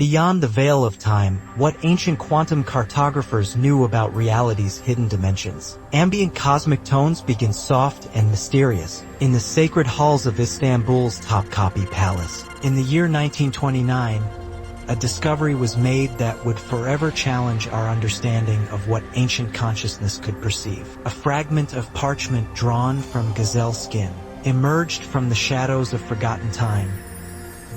Beyond the veil of time, what ancient quantum cartographers knew about reality's hidden dimensions. Ambient cosmic tones begin soft and mysterious in the sacred halls of Istanbul's Topkapi Palace. In the year 1929, a discovery was made that would forever challenge our understanding of what ancient consciousness could perceive. A fragment of parchment drawn from gazelle skin emerged from the shadows of forgotten time,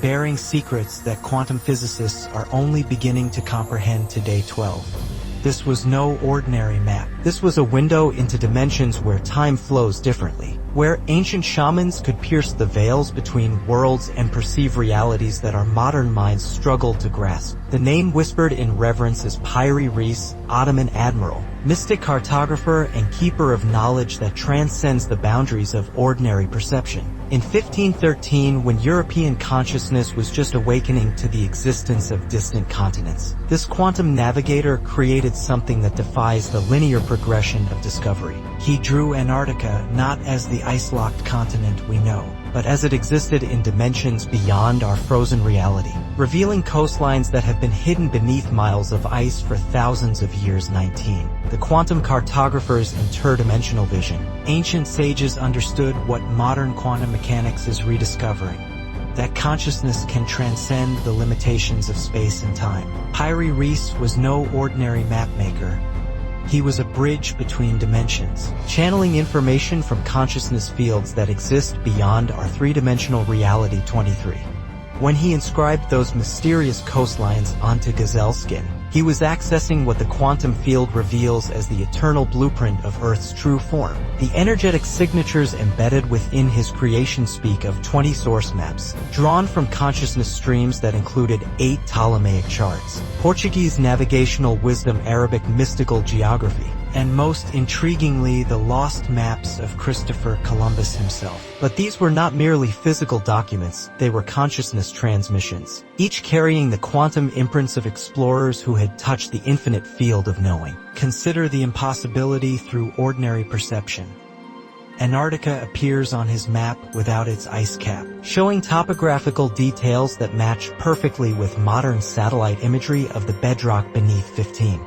bearing secrets that quantum physicists are only beginning to comprehend today. 12. This was no ordinary map. This was a window into dimensions where time flows differently, where ancient shamans could pierce the veils between worlds and perceive realities that our modern minds struggle to grasp. The name whispered in reverence is Piri Reis, Ottoman admiral, mystic cartographer and keeper of knowledge that transcends the boundaries of ordinary perception. In 1513, when European consciousness was just awakening to the existence of distant continents, this quantum navigator created something that defies the linear progression of discovery. He drew Antarctica not as the ice-locked continent we know, but as it existed in dimensions beyond our frozen reality, revealing coastlines that have been hidden beneath miles of ice for thousands of years. 19. The quantum cartographer's interdimensional vision. Ancient sages understood what modern quantum mechanics is rediscovering, that consciousness can transcend the limitations of space and time. Piri Reis was no ordinary mapmaker. He was a bridge between dimensions, channeling information from consciousness fields that exist beyond our three-dimensional reality. 23. When he inscribed those mysterious coastlines onto gazelle skin, he was accessing what the quantum field reveals as the eternal blueprint of Earth's true form. The energetic signatures embedded within his creation speak of 20 source maps, drawn from consciousness streams that included 8 Ptolemaic charts, Portuguese navigational wisdom, Arabic mystical geography, and most intriguingly, the lost maps of Christopher Columbus himself. But these were not merely physical documents, they were consciousness transmissions, each carrying the quantum imprints of explorers who had touched the infinite field of knowing. Consider the impossibility through ordinary perception. Antarctica appears on his map without its ice cap, showing topographical details that match perfectly with modern satellite imagery of the bedrock beneath. 15.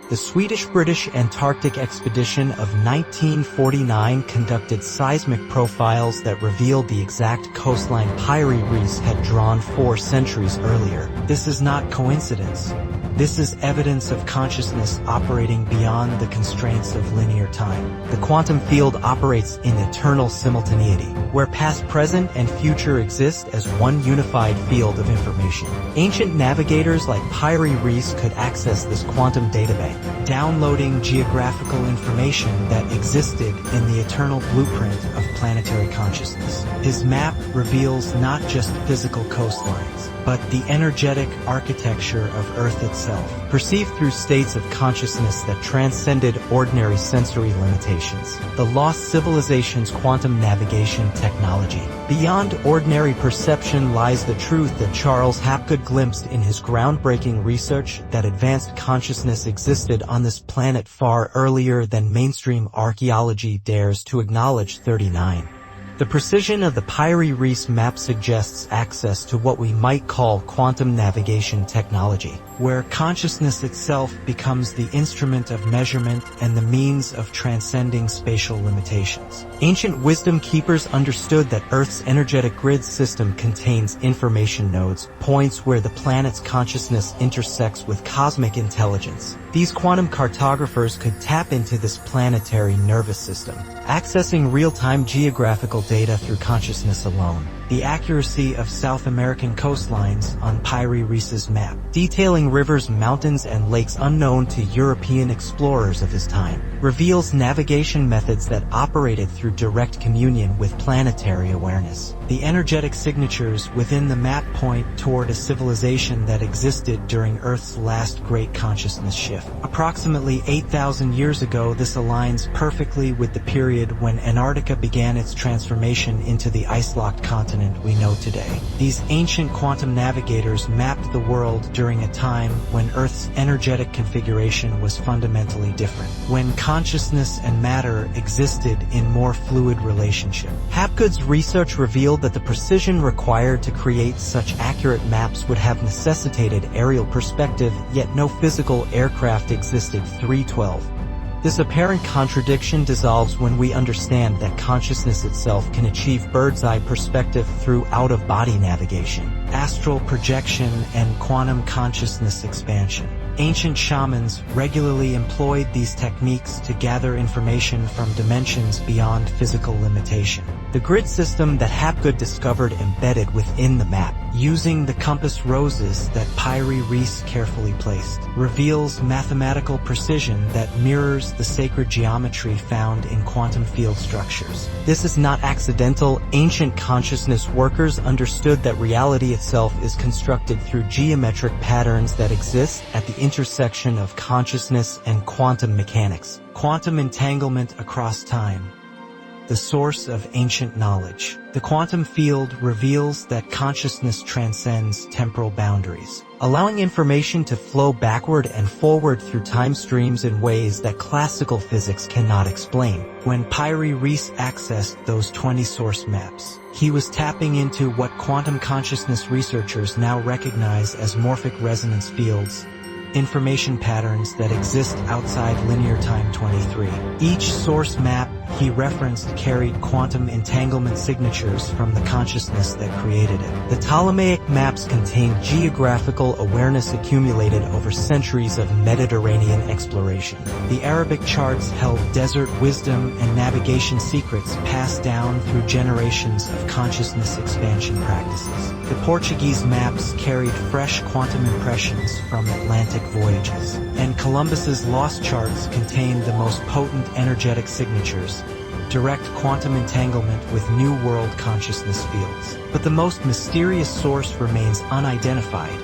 The Swedish-British Antarctic expedition of 1949 conducted seismic profiles that revealed the exact coastline Piri Reis had drawn 4 centuries earlier. This is not coincidence. This is evidence of consciousness operating beyond the constraints of linear time. The quantum field operates in eternal simultaneity, where past, present, and future exist as one unified field of information. Ancient navigators like Piri Reis could access this quantum databank, downloading geographical information that existed in the eternal blueprint of planetary consciousness. His map reveals not just physical coastlines, but the energetic architecture of Earth itself, perceived through states of consciousness that transcended ordinary sensory limitations. The lost civilization's quantum navigation technology. Beyond ordinary perception lies the truth that Charles Hapgood glimpsed in his groundbreaking research, that advanced consciousness existed on this planet far earlier than mainstream archaeology dares to acknowledge. 39. The precision of the Piri Reis map suggests access to what we might call quantum navigation technology, where consciousness itself becomes the instrument of measurement and the means of transcending spatial limitations. Ancient wisdom keepers understood that Earth's energetic grid system contains information nodes, points where the planet's consciousness intersects with cosmic intelligence. These quantum cartographers could tap into this planetary nervous system, accessing real-time geographical data through consciousness alone. The accuracy of South American coastlines on Piri Reis's map, detailing rivers, mountains, and lakes unknown to European explorers of his time, reveals navigation methods that operated through direct communion with planetary awareness. The energetic signatures within the map point toward a civilization that existed during Earth's last great consciousness shift. Approximately 8,000 years ago, this aligns perfectly with the period period when Antarctica began its transformation into the ice-locked continent we know today. These ancient quantum navigators mapped the world during a time when Earth's energetic configuration was fundamentally different, when consciousness and matter existed in more fluid relationship. Hapgood's research revealed that the precision required to create such accurate maps would have necessitated aerial perspective, yet no physical aircraft existed. 312. This apparent contradiction dissolves when we understand that consciousness itself can achieve bird's-eye perspective through out-of-body navigation, astral projection, and quantum consciousness expansion. Ancient shamans regularly employed these techniques to gather information from dimensions beyond physical limitation. The grid system that Hapgood discovered embedded within the map, using the compass roses that Piri Reis carefully placed, reveals mathematical precision that mirrors the sacred geometry found in quantum field structures. This is not accidental. Ancient consciousness workers understood that reality itself is constructed through geometric patterns that exist at the intersection of consciousness and quantum mechanics. Quantum entanglement across time. The source of ancient knowledge. The quantum field reveals that consciousness transcends temporal boundaries, allowing information to flow backward and forward through time streams in ways that classical physics cannot explain. When Piri Reis accessed those 20 source maps, he was tapping into what quantum consciousness researchers now recognize as morphic resonance fields, information patterns that exist outside linear time 23. Each source map he referenced carried quantum entanglement signatures from the consciousness that created it. The Ptolemaic maps contained geographical awareness accumulated over centuries of Mediterranean exploration. The Arabic charts held desert wisdom and navigation secrets passed down through generations of consciousness expansion practices. The Portuguese maps carried fresh quantum impressions from Atlantic voyages, and Columbus's lost charts contained the most potent energetic signatures, direct quantum entanglement with New World consciousness fields. But the most mysterious source remains unidentified: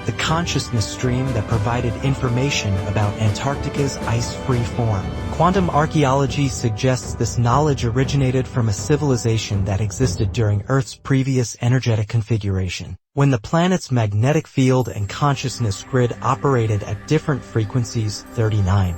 the consciousness stream that provided information about Antarctica's ice-free form. Quantum archaeology suggests this knowledge originated from a civilization that existed during Earth's previous energetic configuration, when the planet's magnetic field and consciousness grid operated at different frequencies. 39.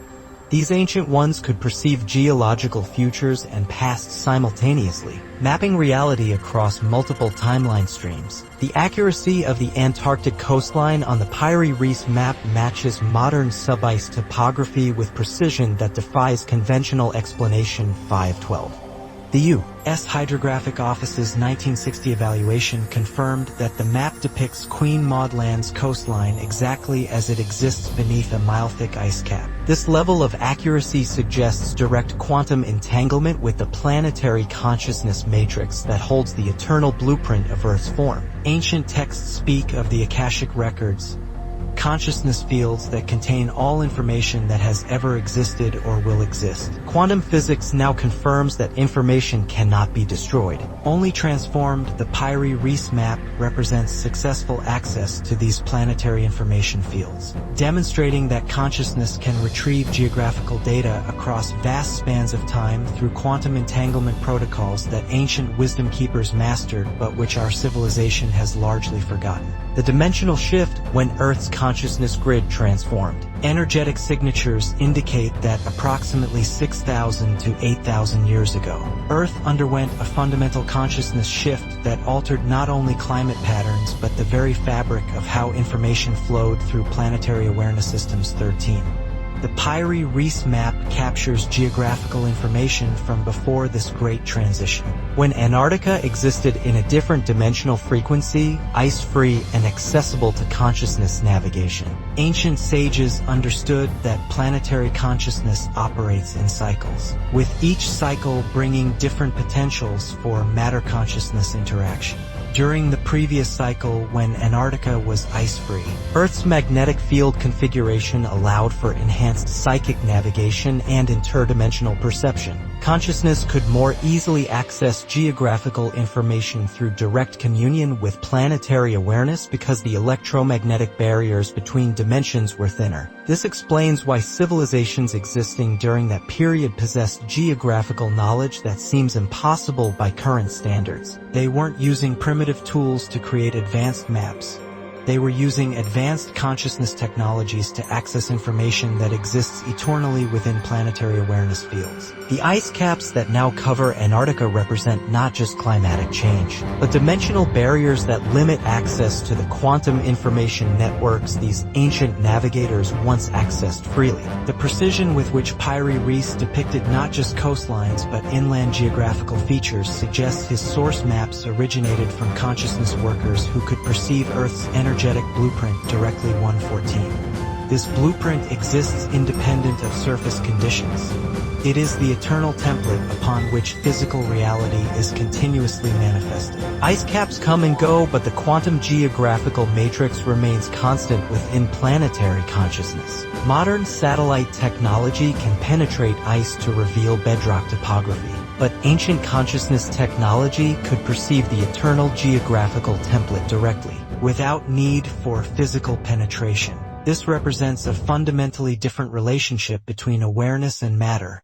These ancient ones could perceive geological futures and pasts simultaneously, mapping reality across multiple timeline streams. The accuracy of the Antarctic coastline on the Piri Reis map matches modern subice topography with precision that defies conventional explanation. 512. The U.S. Hydrographic Office's 1960 evaluation confirmed that the map depicts Queen Maud Land's coastline exactly as it exists beneath a mile-thick ice cap. This level of accuracy suggests direct quantum entanglement with the planetary consciousness matrix that holds the eternal blueprint of Earth's form. Ancient texts speak of the Akashic records, consciousness fields that contain all information that has ever existed or will exist. Quantum physics now confirms that information cannot be destroyed, only transformed. The Piri Reis map represents successful access to these planetary information fields, demonstrating that consciousness can retrieve geographical data across vast spans of time through quantum entanglement protocols that ancient wisdom keepers mastered but which our civilization has largely forgotten. The dimensional shift when Earth's consciousness grid transformed. Energetic signatures indicate that approximately 6,000 to 8,000 years ago, Earth underwent a fundamental consciousness shift that altered not only climate patterns but the very fabric of how information flowed through planetary awareness systems. 13. The Piri Reis map captures geographical information from before this great transition, when Antarctica existed in a different dimensional frequency, ice-free and accessible to consciousness navigation. Ancient sages understood that planetary consciousness operates in cycles, with each cycle bringing different potentials for matter-consciousness interaction. During the previous cycle, when Antarctica was ice-free, Earth's magnetic field configuration allowed for enhanced psychic navigation and interdimensional perception. Consciousness could more easily access geographical information through direct communion with planetary awareness because the electromagnetic barriers between dimensions were thinner. This explains why civilizations existing during that period possessed geographical knowledge that seems impossible by current standards. They weren't using primitive tools to create advanced maps. They were using advanced consciousness technologies to access information that exists eternally within planetary awareness fields. The ice caps that now cover Antarctica represent not just climatic change, but dimensional barriers that limit access to the quantum information networks these ancient navigators once accessed freely. The precision with which Piri Reis depicted not just coastlines but inland geographical features suggests his source maps originated from consciousness workers who could perceive Earth's energetic blueprint directly 114. This blueprint exists independent of surface conditions. It is the eternal template upon which physical reality is continuously manifested. Ice caps come and go, but the quantum geographical matrix remains constant within planetary consciousness. Modern satellite technology can penetrate ice to reveal bedrock topography, but ancient consciousness technology could perceive the eternal geographical template directly, without need for physical penetration. This represents a fundamentally different relationship between awareness and matter.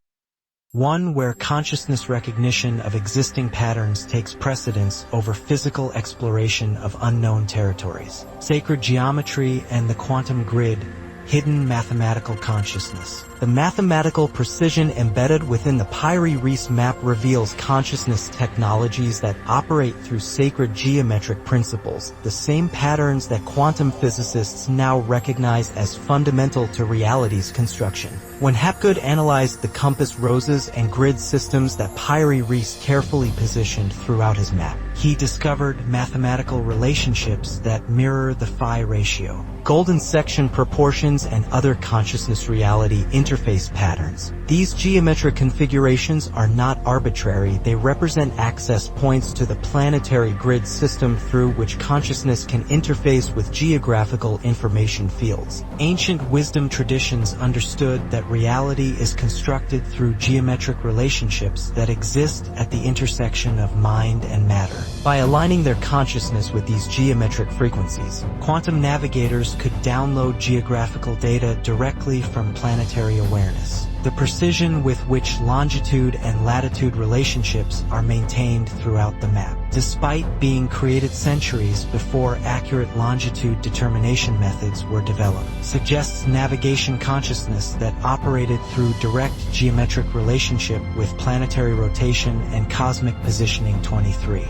One where consciousness recognition of existing patterns takes precedence over physical exploration of unknown territories. Sacred geometry and the quantum grid, hidden mathematical consciousness. The mathematical precision embedded within the Piri Reis Map reveals consciousness technologies that operate through sacred geometric principles, the same patterns that quantum physicists now recognize as fundamental to reality's construction. When Hapgood analyzed the compass roses and grid systems that Piri Reis carefully positioned throughout his map, he discovered mathematical relationships that mirror the phi ratio, golden section proportions, and other consciousness reality interface patterns. These geometric configurations are not arbitrary. They represent access points to the planetary grid system through which consciousness can interface with geographical information fields. Ancient wisdom traditions understood that reality is constructed through geometric relationships that exist at the intersection of mind and matter. By aligning their consciousness with these geometric frequencies, quantum navigators could download geographical data directly from planetary awareness. The precision with which longitude and latitude relationships are maintained throughout the map, despite being created centuries before accurate longitude determination methods were developed, suggests navigation consciousness that operated through direct geometric relationship with planetary rotation and cosmic positioning 23.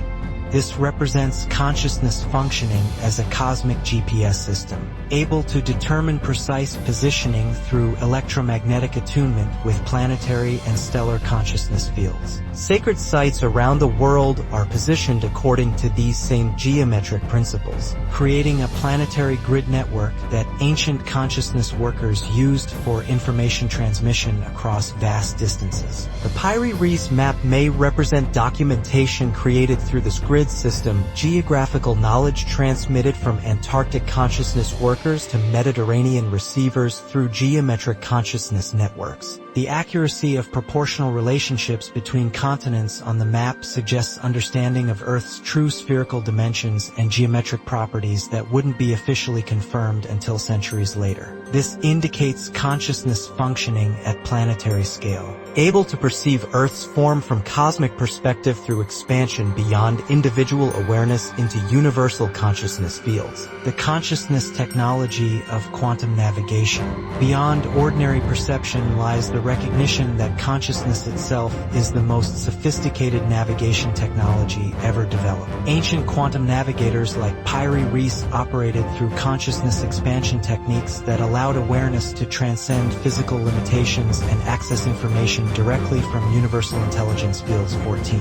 This represents consciousness functioning as a cosmic GPS system, able to determine precise positioning through electromagnetic attunement with planetary and stellar consciousness fields. Sacred sites around the world are positioned according to these same geometric principles, creating a planetary grid network that ancient consciousness workers used for information transmission across vast distances. The Piri Reis Map may represent documentation created through this grid system, geographical knowledge transmitted from Antarctic consciousness workers to Mediterranean receivers through geometric consciousness networks. The accuracy of proportional relationships between continents on the map suggests understanding of Earth's true spherical dimensions and geometric properties that wouldn't be officially confirmed until centuries later. This indicates consciousness functioning at planetary scale, able to perceive Earth's form from cosmic perspective through expansion beyond individual awareness into universal consciousness fields. The consciousness technology of quantum navigation. Beyond ordinary perception lies the recognition that consciousness itself is the most sophisticated navigation technology ever developed. Ancient quantum navigators like Piri Reis operated through consciousness expansion techniques that allowed awareness to transcend physical limitations and access information directly from Universal Intelligence Fields 14.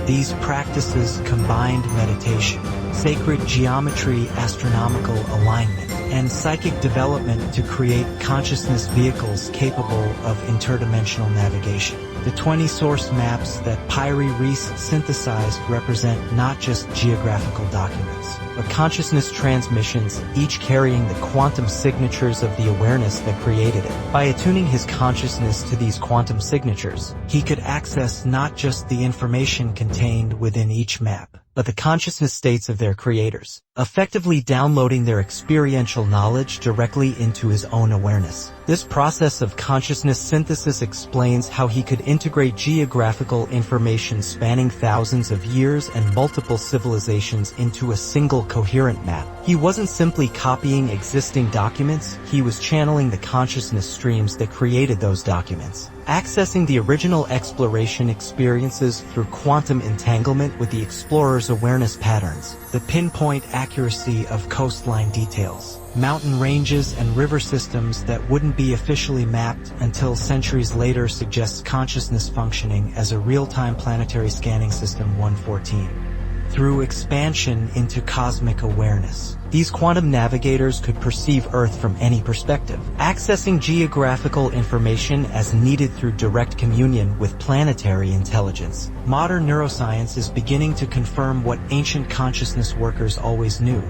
These practices combined meditation, sacred geometry, astronomical alignment, and psychic development to create consciousness vehicles capable of interdimensional navigation. The 20 source maps that Piri Reis synthesized represent not just geographical documents, but consciousness transmissions, each carrying the quantum signatures of the awareness that created it. By attuning his consciousness to these quantum signatures, he could access not just the information contained within each map, but the consciousness states of their creators, effectively downloading their experiential knowledge directly into his own awareness. This process of consciousness synthesis explains how he could integrate geographical information spanning thousands of years and multiple civilizations into a single coherent map. He wasn't simply copying existing documents, he was channeling the consciousness streams that created those documents, accessing the original exploration experiences through quantum entanglement with the explorer's awareness patterns, the pinpoint accuracy of coastline details, mountain ranges and river systems that wouldn't be officially mapped until centuries later suggests consciousness functioning as a real-time planetary scanning system 114. Through expansion into cosmic awareness, these quantum navigators could perceive Earth from any perspective, accessing geographical information as needed through direct communion with planetary intelligence. Modern neuroscience is beginning to confirm what ancient consciousness workers always knew: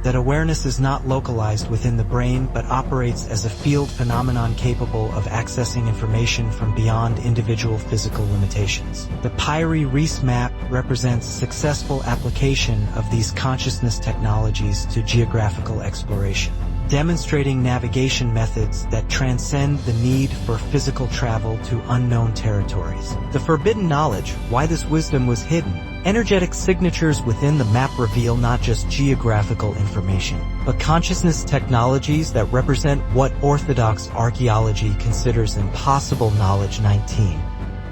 that awareness is not localized within the brain but operates as a field phenomenon capable of accessing information from beyond individual physical limitations. The Piri Reis Map represents successful application of these consciousness technologies to geographical exploration, demonstrating navigation methods that transcend the need for physical travel to unknown territories. The forbidden knowledge, why this wisdom was hidden. Energetic signatures within the map reveal not just geographical information, but consciousness technologies that represent what orthodox archaeology considers impossible knowledge. 19.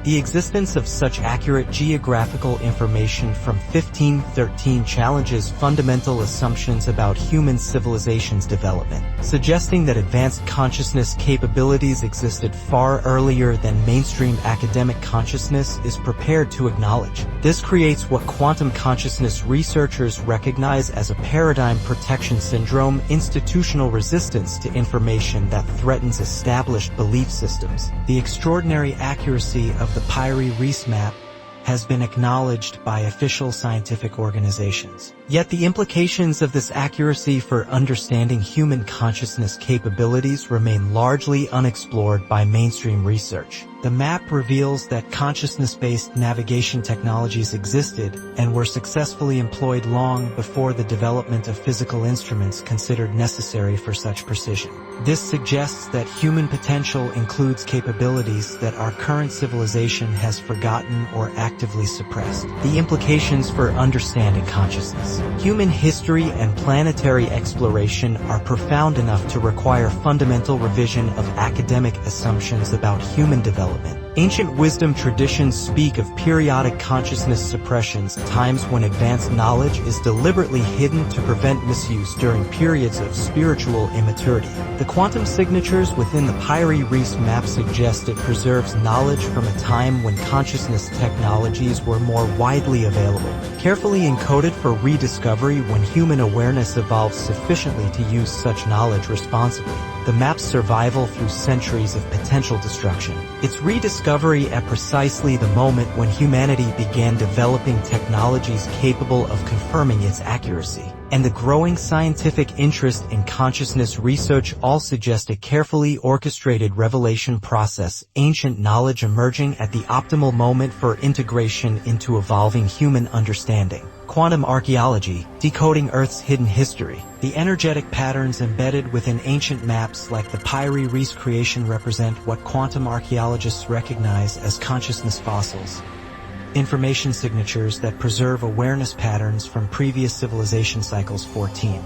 The existence of such accurate geographical information from 1513 challenges fundamental assumptions about human civilization's development, suggesting that advanced consciousness capabilities existed far earlier than mainstream academic consciousness is prepared to acknowledge. This creates what quantum consciousness researchers recognize as a paradigm protection syndrome: institutional resistance to information that threatens established belief systems. The extraordinary accuracy of the Piri Reis Map has been acknowledged by official scientific organizations. Yet the implications of this accuracy for understanding human consciousness capabilities remain largely unexplored by mainstream research. The map reveals that consciousness-based navigation technologies existed and were successfully employed long before the development of physical instruments considered necessary for such precision. This suggests that human potential includes capabilities that our current civilization has forgotten or actively suppressed. The implications for understanding consciousness. Human history and planetary exploration are profound enough to require fundamental revision of academic assumptions about human development. Ancient wisdom traditions speak of periodic consciousness suppressions, times when advanced knowledge is deliberately hidden to prevent misuse during periods of spiritual immaturity. The quantum signatures within the Piri Reis Map suggest it preserves knowledge from a time when consciousness technologies were more widely available, carefully encoded for rediscovery when human awareness evolves sufficiently to use such knowledge responsibly. The map's survival through centuries of potential destruction. Its rediscovery at precisely the moment when humanity began developing technologies capable of confirming its accuracy. And the growing scientific interest in consciousness research all suggest a carefully orchestrated revelation process, ancient knowledge emerging at the optimal moment for integration into evolving human understanding. Quantum archaeology, decoding Earth's hidden history. The energetic patterns embedded within ancient maps like the Piri Reis creation represent what quantum archaeologists recognize as consciousness fossils. Information signatures that preserve awareness patterns from previous civilization cycles. 14.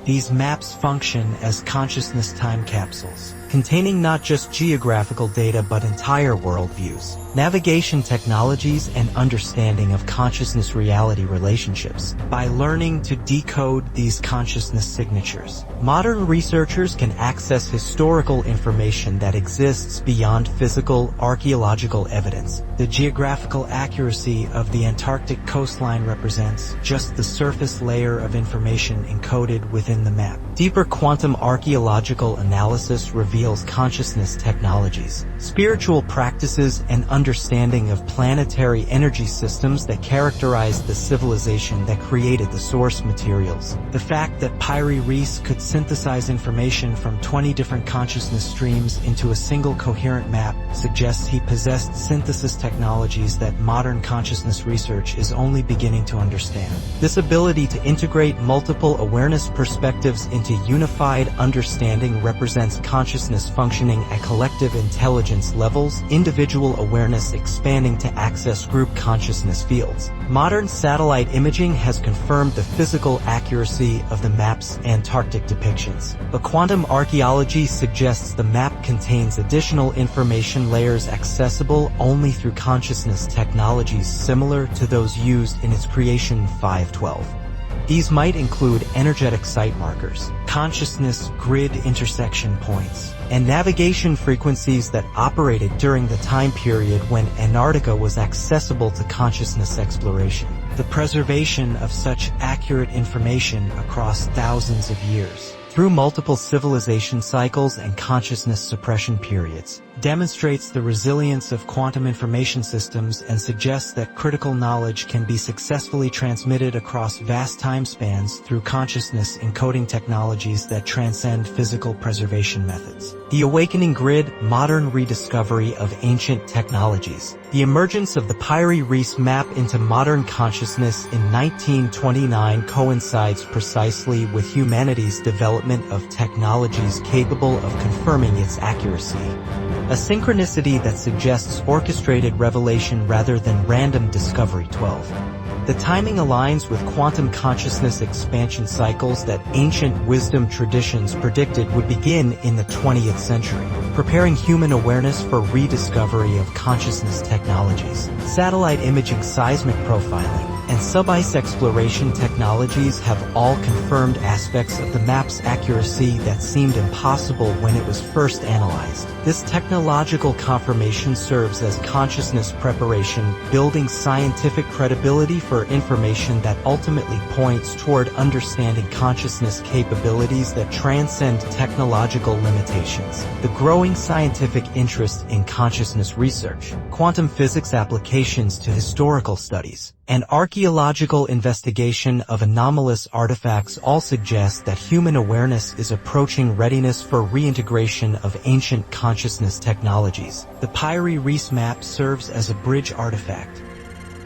These maps function as consciousness time capsules, containing not just geographical data but entire worldviews, navigation technologies, and understanding of consciousness-reality relationships. By learning to decode these consciousness signatures, modern researchers can access historical information that exists beyond physical, archaeological evidence. The geographical accuracy of the Antarctic coastline represents just the surface layer of information encoded within the map. Deeper quantum archaeological analysis reveals consciousness technologies, spiritual practices, and understanding of planetary energy systems that characterize the civilization that created the source materials. The fact that Piri Reis could synthesize information from 20 different consciousness streams into a single coherent map suggests he possessed synthesis technologies that modern consciousness research is only beginning to understand. This ability to integrate multiple awareness perspectives into unified understanding represents consciousness functioning at collective intelligence levels, individual awareness expanding to access group consciousness fields. Modern satellite imaging has confirmed the physical accuracy of the map's Antarctic depictions, but quantum archaeology suggests the map contains additional information layers accessible only through consciousness technologies similar to those used in its creation 512. These might include energetic site markers, consciousness grid intersection points, and navigation frequencies that operated during the time period when Antarctica was accessible to consciousness exploration. The preservation of such accurate information across thousands of years, through multiple civilization cycles and consciousness suppression periods, demonstrates the resilience of quantum information systems and suggests that critical knowledge can be successfully transmitted across vast time spans through consciousness encoding technologies that transcend physical preservation methods. The awakening grid, modern rediscovery of ancient technologies. The emergence of the Piri Reis Map into modern consciousness in 1929 coincides precisely with humanity's development of technologies capable of confirming its accuracy. A synchronicity that suggests orchestrated revelation rather than random discovery. 12. The timing aligns with quantum consciousness expansion cycles that ancient wisdom traditions predicted would begin in the 20th century, preparing human awareness for rediscovery of consciousness technologies. Satellite imaging, seismic profiling, and sub-ice exploration technologies have all confirmed aspects of the map's accuracy that seemed impossible when it was first analyzed. This technological confirmation serves as consciousness preparation, building scientific credibility for information that ultimately points toward understanding consciousness capabilities that transcend technological limitations. The growing scientific interest in consciousness research, quantum physics applications to historical studies, and archaeological investigation of anomalous artifacts all suggest that human awareness is approaching readiness for reintegration of ancient consciousness technologies. The Piri Reis Map serves as a bridge artifact,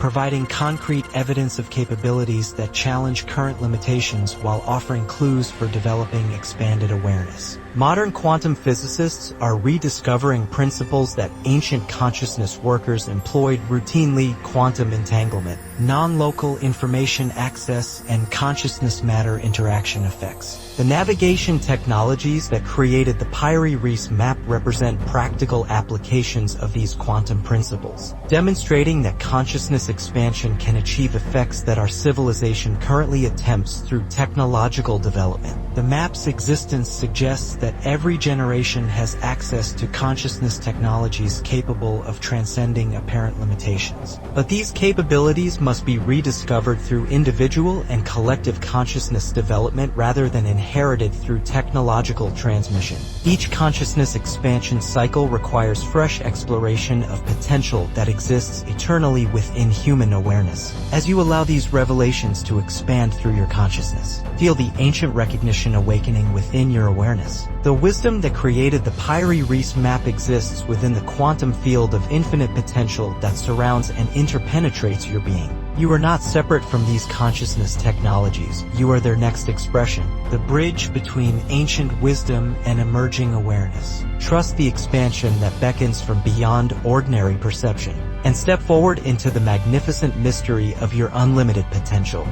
providing concrete evidence of capabilities that challenge current limitations while offering clues for developing expanded awareness. Modern quantum physicists are rediscovering principles that ancient consciousness workers employed routinely: quantum entanglement, non-local information access, and consciousness matter interaction effects. The navigation technologies that created the Piri Reis Map represent practical applications of these quantum principles, demonstrating that consciousness expansion can achieve effects that our civilization currently attempts through technological development. The map's existence suggests that every generation has access to consciousness technologies capable of transcending apparent limitations. But these capabilities must be rediscovered through individual and collective consciousness development rather than inherited through technological transmission. Each consciousness expansion cycle requires fresh exploration of potential that exists eternally within human awareness. As you allow these revelations to expand through your consciousness, feel the ancient recognition awakening within your awareness. The wisdom that created the Piri Reis Map exists within the quantum field of infinite potential that surrounds and interpenetrates your being. You are not separate from these consciousness technologies. You are their next expression, the bridge between ancient wisdom and emerging awareness. Trust the expansion that beckons from beyond ordinary perception, and step forward into the magnificent mystery of your unlimited potential.